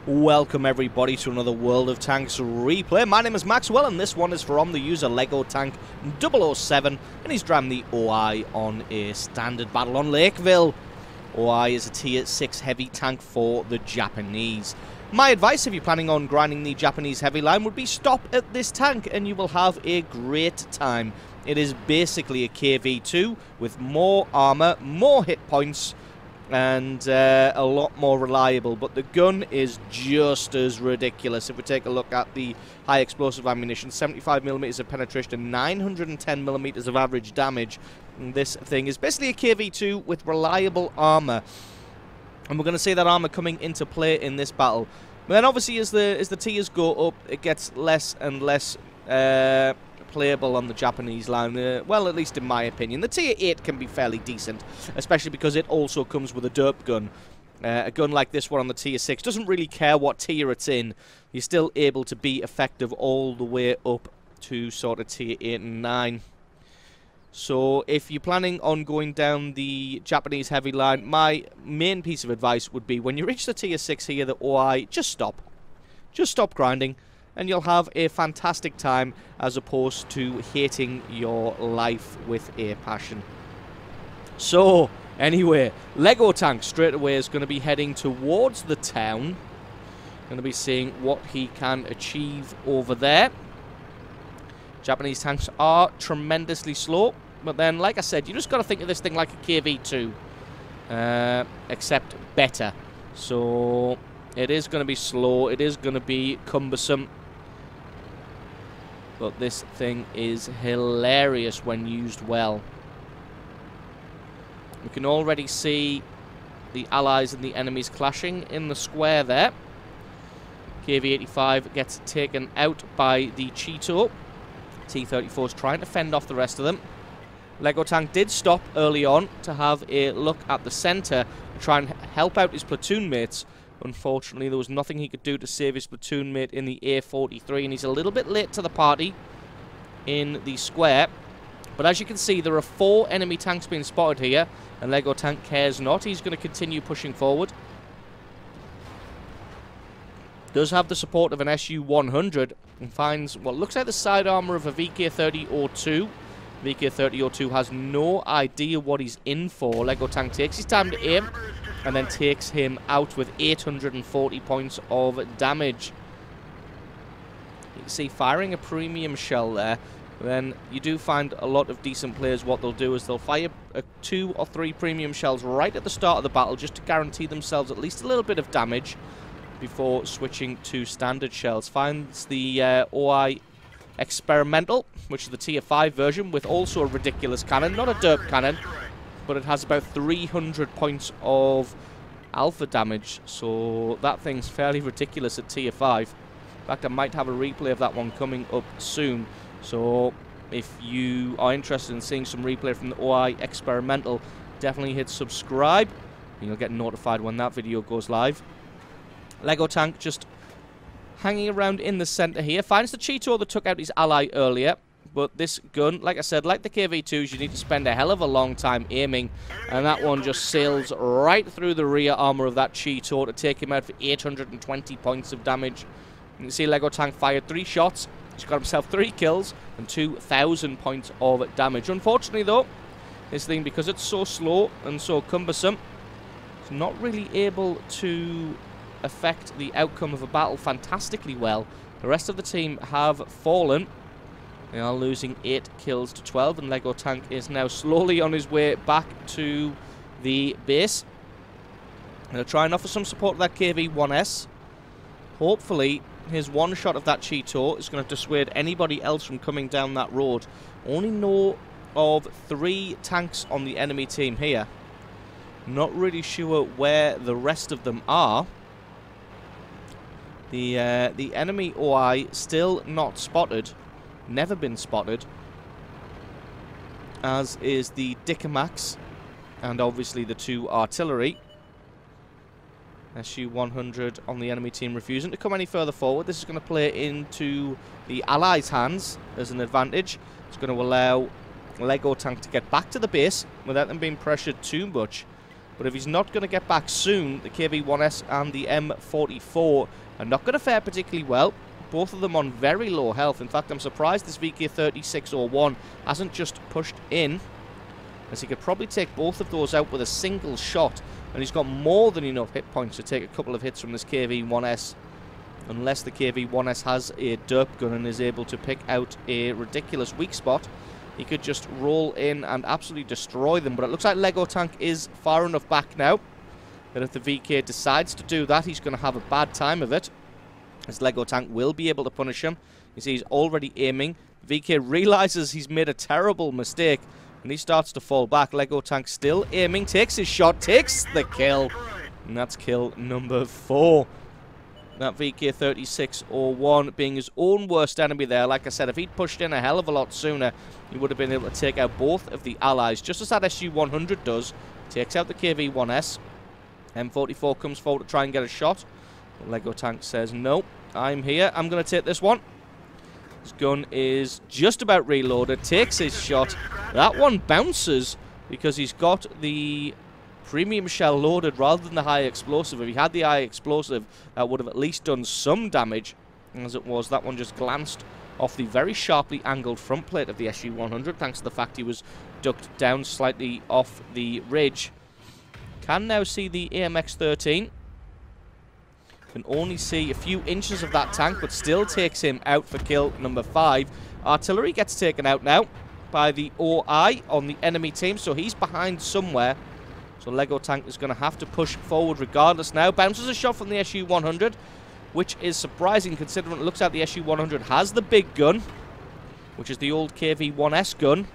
Welcome everybody to another World of Tanks replay. My name is Maxwell and this one is from the user Lego Tank 007 and he's driving the OI on a standard battle on Lakeville. OI is a tier 6 heavy tank for the Japanese. My advice if you're planning on grinding the Japanese heavy line would be stop at this tank and you will have a great time. It is basically a KV2 with more armor, more hit points, and a lot more reliable, but the gun is just as ridiculous. If we take a look at the high explosive ammunition, 75mm of penetration and 910mm of average damage, and this thing is basically a KV2 with reliable armor, and we're going to see that armor coming into play in this battle. But then obviously as the tiers go up, it gets less and less playable on the Japanese line, well, at least in my opinion. The tier 8 can be fairly decent, especially because it also comes with a derp gun. A gun like this one on the tier 6 doesn't really care what tier it's in. You're still able to be effective all the way up to sort of tier 8 and 9. So if you're planning on going down the Japanese heavy line, my main piece of advice would be when you reach the tier 6 here, the OI, just stop. Just stop grinding, and you'll have a fantastic time as opposed to hating your life with a passion. So, anyway, Lego Tank straight away is going to be heading towards the town. Going to be seeing what he can achieve over there. Japanese tanks are tremendously slow, but then, like I said, you just got to think of this thing like a KV2, except better. So, it is going to be slow, it is going to be cumbersome, but this thing is hilarious when used well. We can already see the allies and the enemies clashing in the square there. KV-85 gets taken out by the Cheeto. T-34 is trying to fend off the rest of them. Lego Tank did stop early on to have a look at the centre and try and help out his platoon mates. Unfortunately, there was nothing he could do to save his platoon mate in the A43, and he's a little bit late to the party in the square. But as you can see, there are 4 enemy tanks being spotted here, and Lego Tank cares not. He's going to continue pushing forward. Does have the support of an SU-100, and finds what looks like the side armor of a VK-30-02. VK-30-02 has no idea what he's in for. Lego Tank takes his time to aim, and then takes him out with 840 points of damage. You can see firing a premium shell there. Then you do find a lot of decent players, what they'll do is they'll fire 2 or 3 premium shells right at the start of the battle just to guarantee themselves at least a little bit of damage before switching to standard shells. Finds the OI Experimental, which is the tier 5 version, with also a ridiculous cannon, not a derp cannon, but it has about 300 points of alpha damage, so that thing's fairly ridiculous at tier 5. In fact, I might have a replay of that one coming up soon, so if you are interested in seeing some replay from the OI Experimental, definitely hit subscribe, and you'll get notified when that video goes live. Lego Tank just hanging around in the centre here, finds the Cheeto that took out his ally earlier. But this gun, like I said, like the KV2s, you need to spend a hell of a long time aiming. And that one just sails right through the rear armor of that Cheeto to take him out for 820 points of damage. You can see Lego Tank fired 3 shots. He's got himself 3 kills and 2,000 points of damage. Unfortunately, though, this thing, because it's so slow and so cumbersome, it's not really able to affect the outcome of a battle fantastically well. The rest of the team have fallen. They are losing 8 kills to 12, and Lego Tank is now slowly on his way back to the base. He'll try and offer some support to that KV-1S. Hopefully, his one shot of that Cheeto is going to dissuade anybody else from coming down that road. Only know of 3 tanks on the enemy team here. Not really sure where the rest of them are. The enemy OI still not spotted. Never been spotted, as is the Dicamax, and obviously the 2 artillery. SU-100 on the enemy team refusing to come any further forward. This is going to play into the Allies' hands as an advantage. It's going to allow Lego Tank to get back to the base without them being pressured too much. But if he's not going to get back soon, the KV-1S and the M44 are not going to fare particularly well. Both of them on very low health. In fact, I'm surprised this VK-3601 hasn't just pushed in, as he could probably take both of those out with a single shot. And he's got more than enough hit points to take a couple of hits from this KV-1S. Unless the KV-1S has a derp gun and is able to pick out a ridiculous weak spot, he could just roll in and absolutely destroy them. But it looks like Lego Tank is far enough back now that if the VK decides to do that, he's going to have a bad time of it, as Lego Tank will be able to punish him. You see he's already aiming. VK realizes he's made a terrible mistake, and he starts to fall back. Lego Tank still aiming, takes his shot, takes the kill, and that's kill number 4. That VK-3601 being his own worst enemy there. Like I said, if he'd pushed in a hell of a lot sooner, he would have been able to take out both of the allies, just as that SU-100 does. Takes out the KV-1S. M44 comes forward to try and get a shot. But Lego Tank says, no, I'm here. I'm going to take this one. His gun is just about reloaded. Takes his shot. That one bounces because he's got the premium shell loaded rather than the high explosive. If he had the high explosive, that would have at least done some damage. As it was, that one just glanced off the very sharply angled front plate of the SU-100, thanks to the fact he was ducked down slightly off the ridge. Can now see the AMX-13. Can only see a few inches of that tank, but still takes him out for kill number 5. Artillery gets taken out now by the OI on the enemy team, so he's behind somewhere. So Lego Tank is going to have to push forward regardless now. Bounces a shot from the SU-100, which is surprising considering it looks like the SU-100 has the big gun, which is the old KV-1S gun.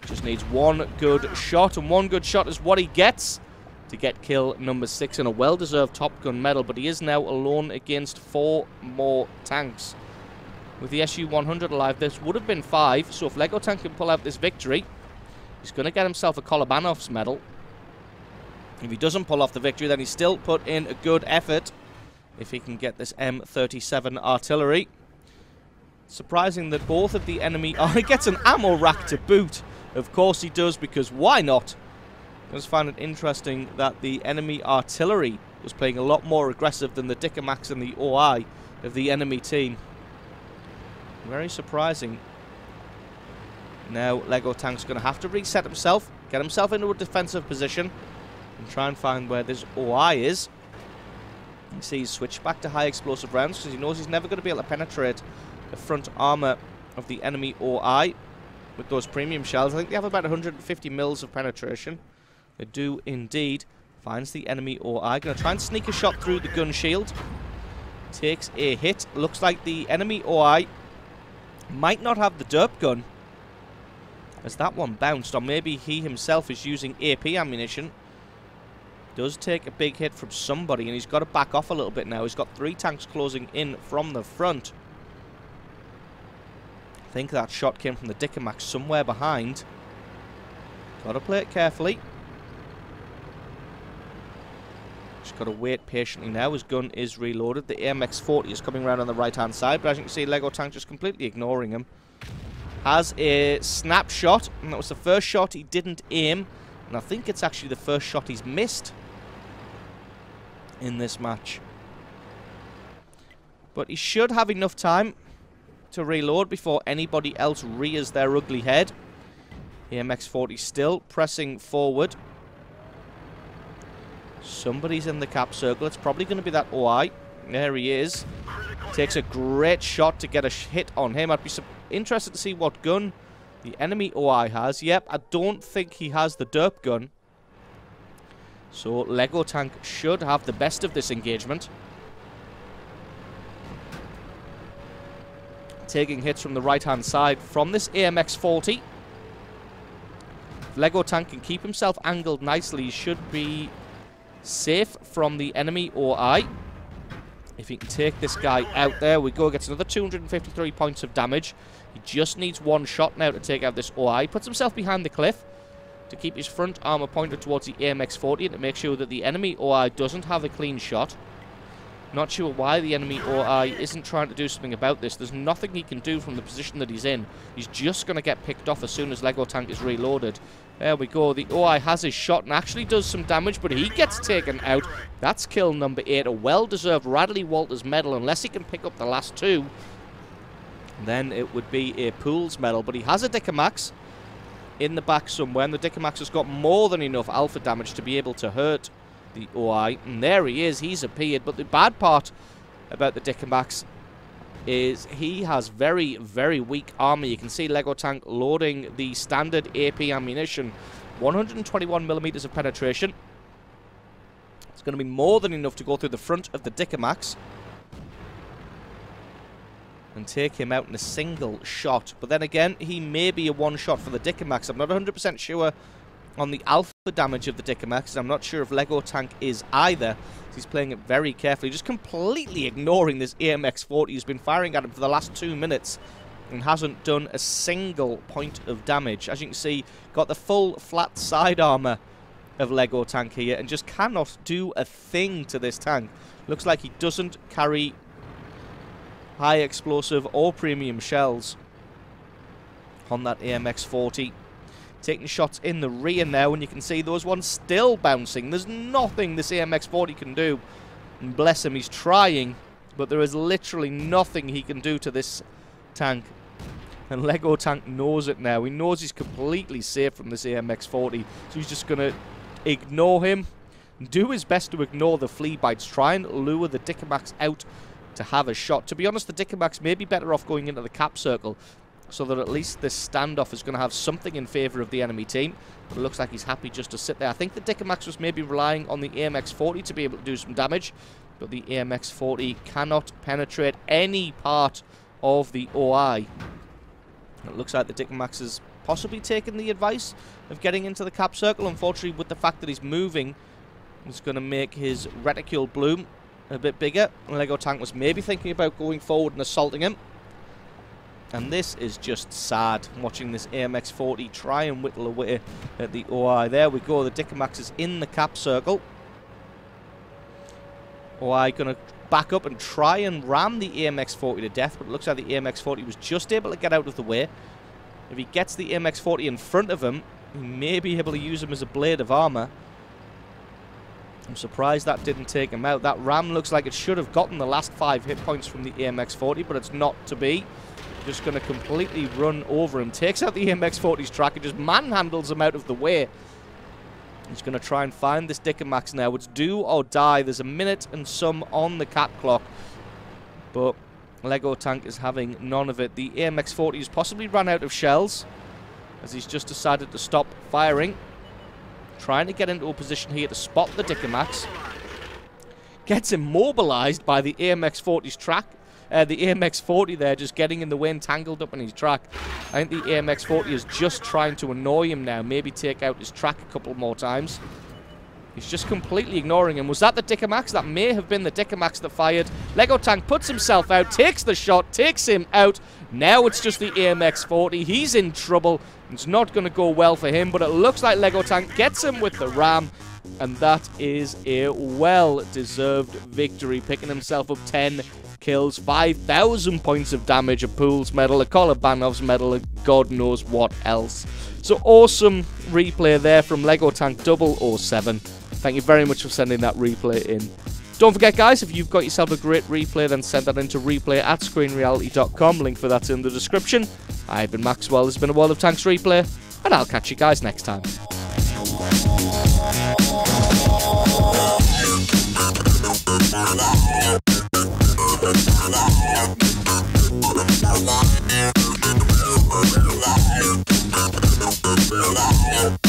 Just needs one good shot, and one good shot is what he gets to get kill number 6 and a well-deserved Top Gun medal. But he is now alone against 4 more tanks. With the SU-100 alive, this would have been 5, so if Lego Tank can pull out this victory, he's going to get himself a Kolobanov's medal. If he doesn't pull off the victory, then he's still put in a good effort if he can get this M37 artillery. Surprising that both of the enemy... Oh, he gets an ammo rack to boot. Of course he does, because why not? I just find it interesting that the enemy artillery was playing a lot more aggressive than the Dickermax and the OI of the enemy team. Very surprising. Now Lego Tank's going to have to reset himself, get himself into a defensive position, and try and find where this OI is. You see he's switched back to high explosive rounds because he knows he's never going to be able to penetrate the front armor of the enemy OI with those premium shells. I think they have about 150 mils of penetration. They do indeed. Finds the enemy OI. Going to try and sneak a shot through the gun shield. Takes a hit. Looks like the enemy OI might not have the derp gun, as that one bounced, or maybe he himself is using AP ammunition. Does take a big hit from somebody, and he's got to back off a little bit now. He's got 3 tanks closing in from the front. I think that shot came from the Dickermax somewhere behind. Got to play it carefully. Just got to wait patiently now. His gun is reloaded. The AMX-40 is coming around on the right-hand side, but as you can see, Lego Tank just completely ignoring him. Has a snapshot, and that was the first shot he didn't aim, and I think it's actually the first shot he's missed in this match. But he should have enough time to reload before anybody else rears their ugly head. The MX-40 still pressing forward. Somebody's in the cap circle. It's probably going to be that OI. There he is. Takes a great shot to get a hit on him. I'd be interested to see what gun the enemy OI has. Yep, I don't think he has the derp gun. So Lego Tank should have the best of this engagement. Taking hits from the right-hand side from this AMX-40. If Lego Tank can keep himself angled nicely, he should be safe from the enemy OI. If he can take this guy out, there we go. Gets another 253 points of damage. He just needs one shot now to take out this OI. Puts himself behind the cliff to keep his front armor pointed towards the AMX-40 and to make sure that the enemy OI doesn't have a clean shot. Not sure why the enemy OI isn't trying to do something about this. There's nothing he can do from the position that he's in. He's just going to get picked off as soon as Lego Tank is reloaded. There we go. The OI has his shot and actually does some damage, but he gets taken out. That's kill number 8. A well-deserved Radley Walters medal. Unless he can pick up the last 2, then it would be a Pools medal. But he has a Dicamax in the back somewhere, and the Dicamax has got more than enough alpha damage to be able to hurt the OI. And there he is. He's appeared. But the bad part about the Dicamax is he has very, very weak armor. You can see Lego Tank loading the standard AP ammunition. 121mm of penetration. It's going to be more than enough to go through the front of the Dicamax and take him out in a single shot. But then again, he may be a one-shot for the Dicamax. I'm not 100% sure on the alpha damage of the Dicamax. I'm not sure if Lego Tank is either. He's playing it very carefully, just completely ignoring this AMX-40 who's been firing at him for the last 2 minutes and hasn't done a single point of damage. As you can see, got the full flat side armor of Lego Tank here and just cannot do a thing to this tank. Looks like he doesn't carry high explosive or premium shells on that AMX-40. Taking shots in the rear now, and you can see those ones still bouncing. There's nothing this AMX-40 can do. And bless him, he's trying, but there is literally nothing he can do to this tank. And Lego Tank knows it now. He knows he's completely safe from this AMX-40, so he's just going to ignore him, do his best to ignore the flea bites, try and lure the Dicamax out to have a shot. To be honest, the Dicamax may be better off going into the cap circle, so that at least this standoff is going to have something in favour of the enemy team. But it looks like he's happy just to sit there. I think the Dicamax was maybe relying on the AMX-40 to be able to do some damage, but the AMX-40 cannot penetrate any part of the OI. It looks like the Dicamax has possibly taken the advice of getting into the cap circle. Unfortunately, with the fact that he's moving, it's going to make his reticule bloom a bit bigger. Lego Tank was maybe thinking about going forward and assaulting him. And this is just sad, watching this AMX-40 try and whittle away at the OI. There we go, the Dicamax is in the cap circle. OI going to back up and try and ram the AMX-40 to death, but it looks like the AMX-40 was just able to get out of the way. If he gets the AMX-40 in front of him, he may be able to use him as a blade of armor. I'm surprised that didn't take him out. That ram looks like it should have gotten the last 5 hit points from the AMX-40, but it's not to be. Just going to completely run over him. Takes out the AMX-40's track and just manhandles him out of the way. He's going to try and find this Dicamax now. It's do or die. There's a minute and some on the cap clock. But Lego Tank is having none of it. The AMX-40 has possibly run out of shells, as he's just decided to stop firing. Trying to get into a position here to spot the Dicamax. Gets immobilized by the AMX-40's track. The AMX-40 there just getting in the way and tangled up in his track. I think the AMX-40 is just trying to annoy him now. Maybe take out his track a couple more times. He's just completely ignoring him. Was that the Dicamax? That may have been the Dicamax that fired. Lego Tank puts himself out, takes the shot, takes him out. Now it's just the AMX-40. He's in trouble. It's not going to go well for him, but it looks like Lego Tank gets him with the ram. And that is a well-deserved victory, picking himself up 10 kills, 5,000 points of damage, a Pools medal, a Kolobanov's medal, and God knows what else. So awesome replay there from Lego Tank 007. Thank you very much for sending that replay in. Don't forget, guys, if you've got yourself a great replay, then send that into replay@screenreality.com. Link for that's in the description. I've been Maxwell. This has been a World of Tanks replay, and I'll catch you guys next time. Live.